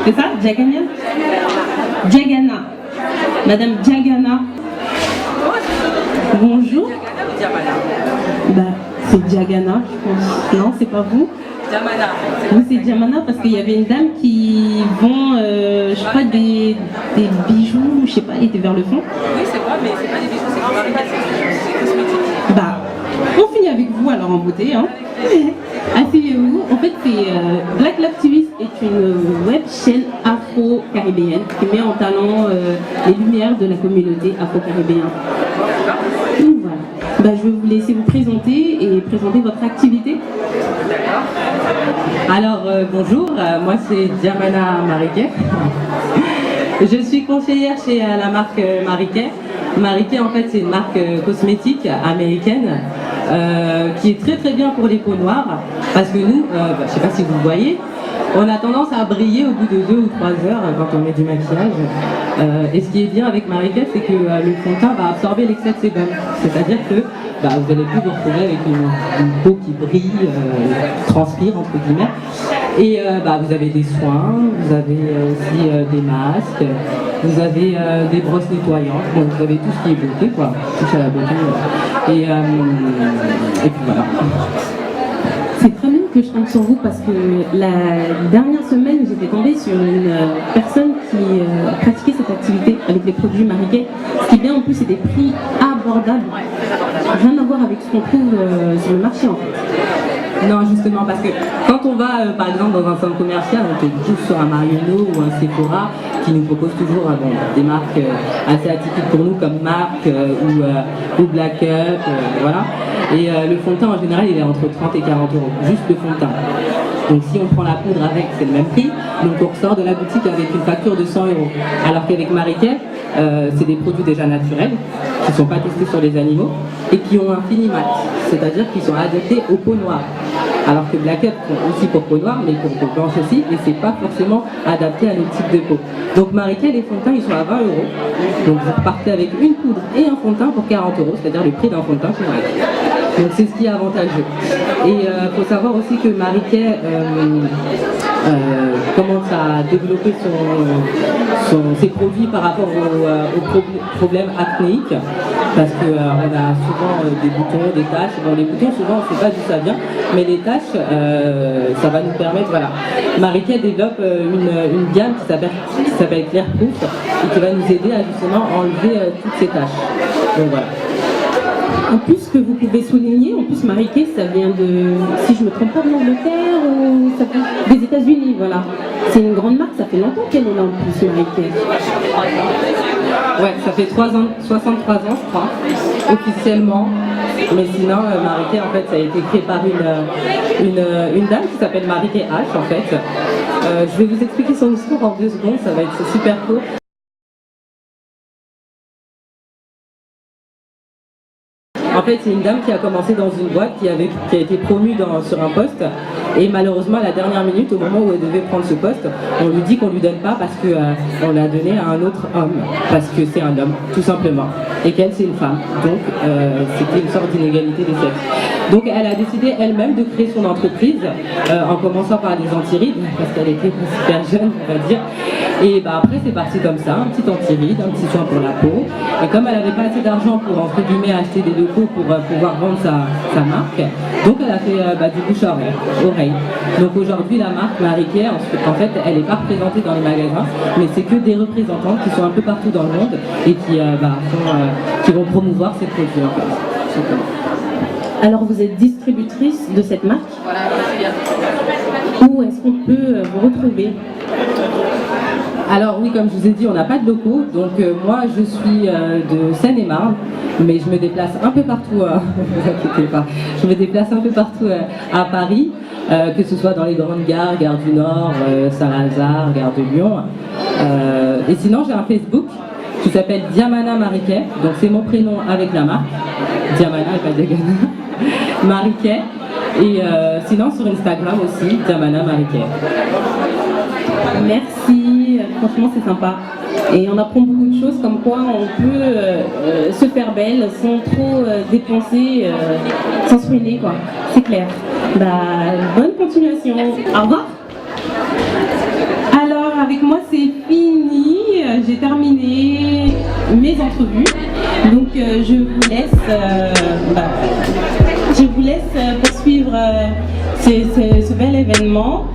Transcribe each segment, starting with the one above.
C'est ça, Diagana? Diagana. Madame Diagana. Bonjour. Bah, c'est Diagana, je pense. Non, c'est pas vous? Diamana. Vous, c'est Diamana parce qu'il y avait une dame qui vend, je crois, des bijoux, je sais pas, elle était vers le fond. Oui, c'est vrai, mais c'est pas des bijoux, c'est du mariage, c'est cosmétique. Bah, on finit avec vous alors en beauté, hein. Asseyez-vous. En fait, c'est Black Love TV est une web chaîne afro-caribéenne qui met en talent les lumières de la communauté afro-caribéenne. Donc voilà. Bah, je vais vous laisser vous présenter et présenter votre activité. Alors bonjour, moi c'est Diamana Mariquet. Je suis conseillère chez la marque Mariquet. Mariquet en fait c'est une marque cosmétique américaine qui est très très bien pour les peaux noires parce que nous, je ne sais pas si vous voyez, on a tendance à briller au bout de 2 ou 3 heures quand on met du maquillage. Et ce qui est bien avec Mariquet, c'est que le fond de teint va absorber l'excès de sébum. C'est-à-dire que vous allez plus vous retrouver avec une peau qui brille, transpire entre guillemets. Et vous avez des soins, vous avez aussi des masques, vous avez des brosses nettoyantes, donc vous avez tout ce qui est beauté, quoi, touche à la beauté. Et puis voilà. C'est très bien que je tombe sur vous parce que la dernière semaine, j'étais tombée sur une personne qui pratiquait cette activité avec les produits Mariquet. Ce qui est bien en plus, c'est des prix abordables. Rien à voir avec ce qu'on trouve sur le marché en fait. Non, justement, parce que quand on va, par exemple, dans un centre commercial, on tombe toujours sur un Marionneau ou un Sephora qui nous propose toujours des marques assez atypiques pour nous, comme Marc ou Black Up, voilà. Et le fond de teint, en général, il est entre 30 et 40 euros, juste le fond de teint. Donc si on prend la poudre avec, c'est le même prix. Donc on ressort de la boutique avec une facture de 100 euros. Alors qu'avec Mariquet, c'est des produits déjà naturels, qui ne sont pas testés sur les animaux, et qui ont un fini mat, c'est-à-dire qu'ils sont adaptés aux peaux noires. Alors que Black Up aussi pour peau noire, mais pour peau blanche aussi, et c'est pas forcément adapté à nos types de peau. Donc Mariquet, les fonds de teint, ils sont à 20 euros. Donc vous repartez avec une poudre et un fond de teint pour 40 euros, c'est-à-dire le prix d'un fond de teint chez Mariquet. Donc c'est ce qui est avantageux. Et il faut savoir aussi que Mariquet commence à développer ses produits par rapport aux problèmes acnéiques. Parce qu'on a souvent des boutons, des taches. Bon, les boutons, souvent, on ne sait pas d'où ça vient, mais les taches, ça va nous permettre, voilà. Mariquet développe une gamme qui s'appelle Clair Proof et qui va nous aider à justement enlever toutes ces taches. Donc voilà. En plus, ce que vous pouvez souligner, en plus Mariquet, ça vient de, si je ne me trompe pas, de l'Angleterre ou ça vient des États-Unis, voilà. C'est une grande marque, ça fait longtemps qu'elle est là en plus, Mariquet. Ouais, ça fait 63 ans, je crois, officiellement. Mais sinon, Mariquet, en fait, ça a été créé par une dame qui s'appelle Mariquet H, en fait. Je vais vous expliquer son histoire en 2 secondes, ça va être super court. En fait, c'est une dame qui a commencé dans une boîte qui a été promue sur un poste. Et malheureusement, à la dernière minute, au moment où elle devait prendre ce poste, on lui dit qu'on ne lui donne pas parce qu'on l'a donné à un autre homme. Parce que c'est un homme, tout simplement. Et qu'elle, c'est une femme. Donc, c'était une sorte d'inégalité des sexes. Donc, elle a décidé elle-même de créer son entreprise, en commençant par des antirides, parce qu'elle était super jeune, on va dire. Et après, c'est parti comme ça, un petit antiride, un petit soin pour la peau. Et comme elle n'avait pas assez d'argent pour, entre guillemets, acheter des locaux pour pouvoir vendre sa marque, donc elle a fait du bouche à oreille. Donc aujourd'hui, la marque Mariquet, en fait, elle n'est pas représentée dans les magasins, mais c'est que des représentantes qui sont un peu partout dans le monde et qui vont promouvoir ces produits, en fait. Alors vous êtes distributrice de cette marque. Voilà, c'est bien. Où est-ce qu'on peut vous retrouver? Alors oui, comme je vous ai dit, on n'a pas de locaux, donc moi je suis de Seine-et-Marne, mais je me déplace un peu partout, ne vous inquiétez pas, je me déplace un peu partout à Paris, que ce soit dans les grandes gares, Gare du Nord, Saint-Lazare, Gare de Lyon. Et sinon j'ai un Facebook qui s'appelle Diamana Mariquet, donc c'est mon prénom avec la marque, Diamana et pas Diagana, Mariquet, et sinon sur Instagram aussi, Diamana Mariquet. Merci, franchement c'est sympa. Et on apprend beaucoup de choses comme quoi on peut se faire belle sans trop dépenser, sans se ruiner quoi. C'est clair. Bonne continuation. Au revoir. Alors avec moi. entrevue. Donc je vous laisse poursuivre ce bel événement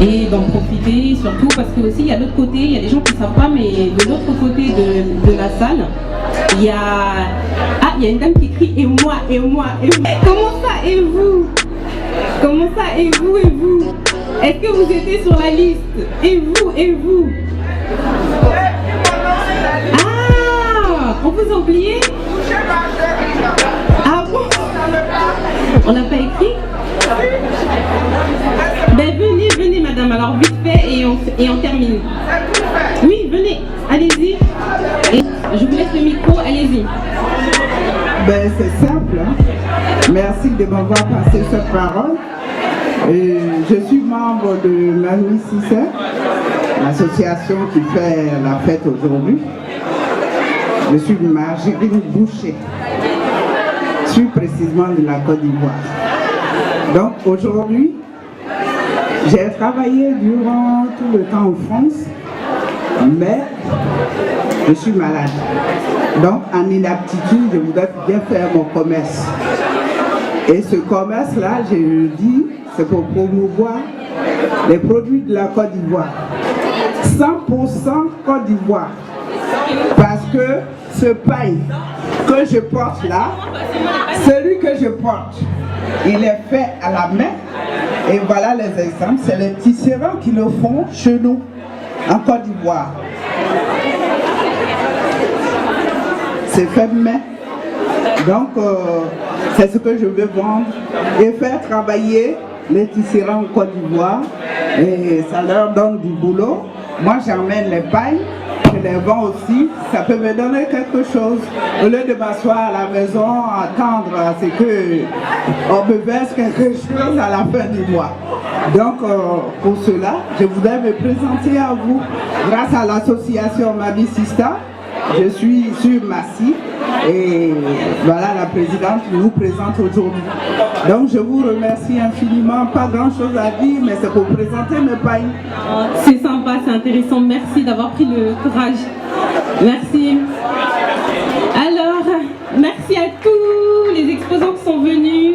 et d'en profiter surtout parce que aussi il y a l'autre côté, il y a des gens qui ne savent pas, mais de l'autre côté de la salle, il y a une dame qui crie et moi, et moi, et moi. Comment ça et vous? Comment ça et vous, et vous? Est-ce que vous étiez sur la liste? Et vous, et vous? Ah, on vous a oublié? Ah bon? On n'a pas écrit? Ben venez madame, alors vite fait et on termine. Oui, venez, allez-y. Et je vous laisse le micro, allez-y. Ben c'est simple, hein? Merci de m'avoir passé cette parole. Je suis membre de Mamie Cissé, l'association qui fait la fête aujourd'hui. Je suis Marjorine Boucher. Je suis précisément de la Côte d'Ivoire. Donc aujourd'hui, j'ai travaillé durant tout le temps en France, mais je suis malade. Donc en inaptitude, je voudrais bien faire mon commerce. Et ce commerce-là, je le dis, c'est pour promouvoir les produits de la Côte d'Ivoire. 100% Côte d'Ivoire. Parce que ce pain que je porte là, celui que je porte, il est fait à la main. Et voilà les exemples. C'est les tisserands qui le font chez nous, en Côte d'Ivoire. C'est fait main. Donc, c'est ce que je veux vendre et faire travailler les tisserands en Côte d'Ivoire. Et ça leur donne du boulot. Moi, j'emmène les pailles, je les vends aussi. Ça peut me donner quelque chose. Au lieu de m'asseoir à la maison, attendre à ce qu'on me verse quelque chose à la fin du mois. Donc, pour cela, je voudrais me présenter à vous grâce à l'association Mamie Sista. Je suis sur Massy et voilà la présidente qui nous présente aujourd'hui. Donc je vous remercie infiniment, pas grand chose à dire, mais c'est pour présenter mes pailles. C'est sympa, c'est intéressant, merci d'avoir pris le courage. Merci. Alors, merci à tous les exposants qui sont venus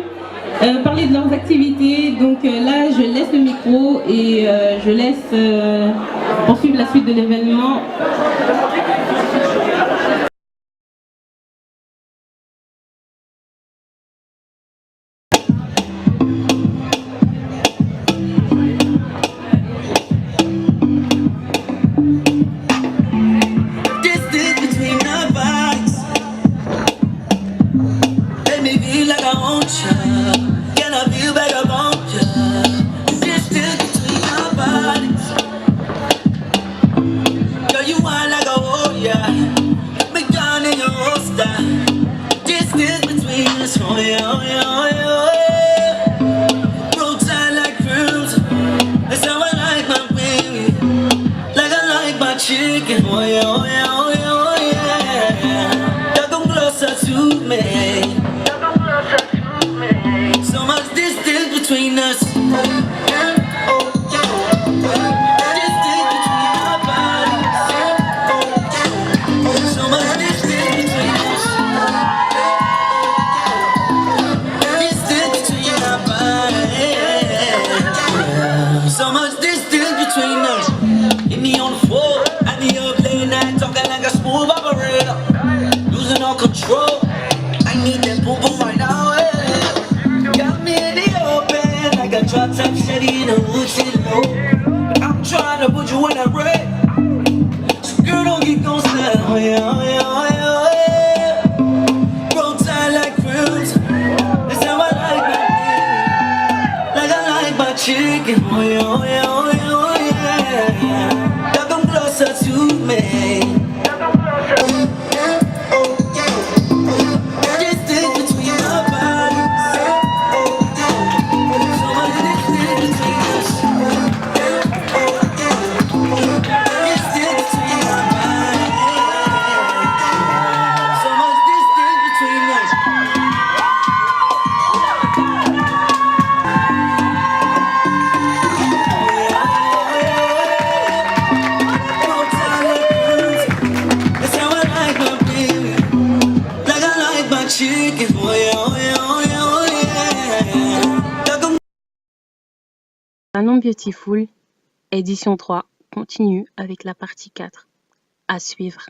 parler de leurs activités. Donc là, je laisse le micro et je laisse poursuivre la suite de l'événement. Manon Beautiful, édition 3, continue avec la partie 4. À suivre.